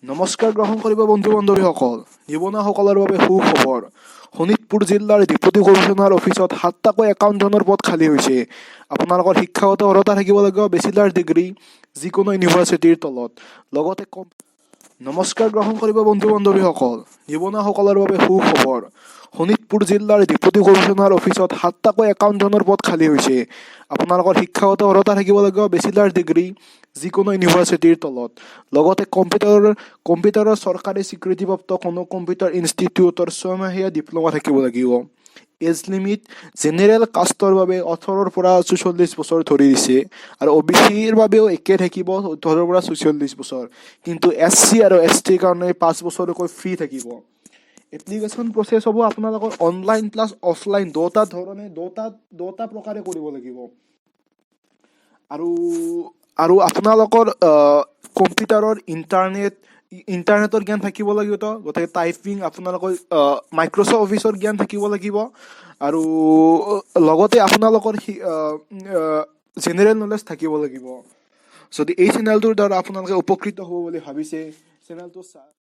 নমস্কাৰ গ্ৰহণ কৰিব বন্ধু বান্ধৱীসকল। নিবনুৱাসকলৰ বাবে সুখবৰ। শোণিতপুৰ জিলাৰ ডেপুটি কমিশনাৰ অফিচত 7টাকৈ একাউণ্টজনৰ পদ খালী হৈছে। আপোনালোকৰ শিক্ষাগত অৰ্হতা থাকিব লাগিব বেচিলাৰ ডিগ্ৰী যিকোনো ইউনিভাৰ্চিটিৰ তলত। লগতে নমস্কাৰ গ্ৰহণ কৰিব বন্ধু বান্ধৱীসকল। নিবনুৱাসকলৰ বাবে সুখবৰ। শোণিতপুৰ জিলাৰ ডেপুটি কমিশনাৰ অফিচত 7টাকৈ একাউণ্টজনৰ পদ খালী হৈছে। আপোনালোকৰ শিক্ষাগত অৰ্হতা থাকিব লাগিব বেচিলাৰ ডিগ্ৰী যিকোনো ইউনিভাৰ্চিটিৰ তলত। লগতে কম্পিউটাৰৰ চৰকাৰী স্বীকৃতিপ্ৰাপ্ত কোনো কম্পিউটাৰ ইনষ্টিটিউটৰ ছয়মহীয়া ডিপ্ল'মা থাকিব লাগিব। এজ লিমিট জেনেৰেল কাষ্টৰ বাবে 18ৰ পৰা 44 বছৰ ধৰি দিছে আৰু OBCৰ বাবেও একে থাকিব 18ৰ পৰা 44 বছৰ। কিন্তু SC আৰু STৰ কাৰণে 5 বছৰকৈ ফ্ৰী থাকিব। এপ্লিকেশ্যন প্ৰচেছ হ'ব আপোনালোকৰ অনলাইন প্লাছ অফলাইন দুটা প্ৰকাৰে কৰিব লাগিব। আৰু আপোনালোকৰ কম্পিউটাৰৰ ইণ্টাৰনেটৰ জ্ঞান থাকিব লাগিব। গতিকে টাইপিং আপোনালোকৰ মাইক্ৰ'ছফ্ট অফিচৰ জ্ঞান থাকিব লাগিব আৰু লগতে আপোনালোকৰ জেনেৰেল নলেজ থাকিব লাগিব। যদি এই চেনেলটোৰ দ্বাৰা আপোনালোকে উপকৃত হ'ব বুলি ভাবিছে চেনেলটো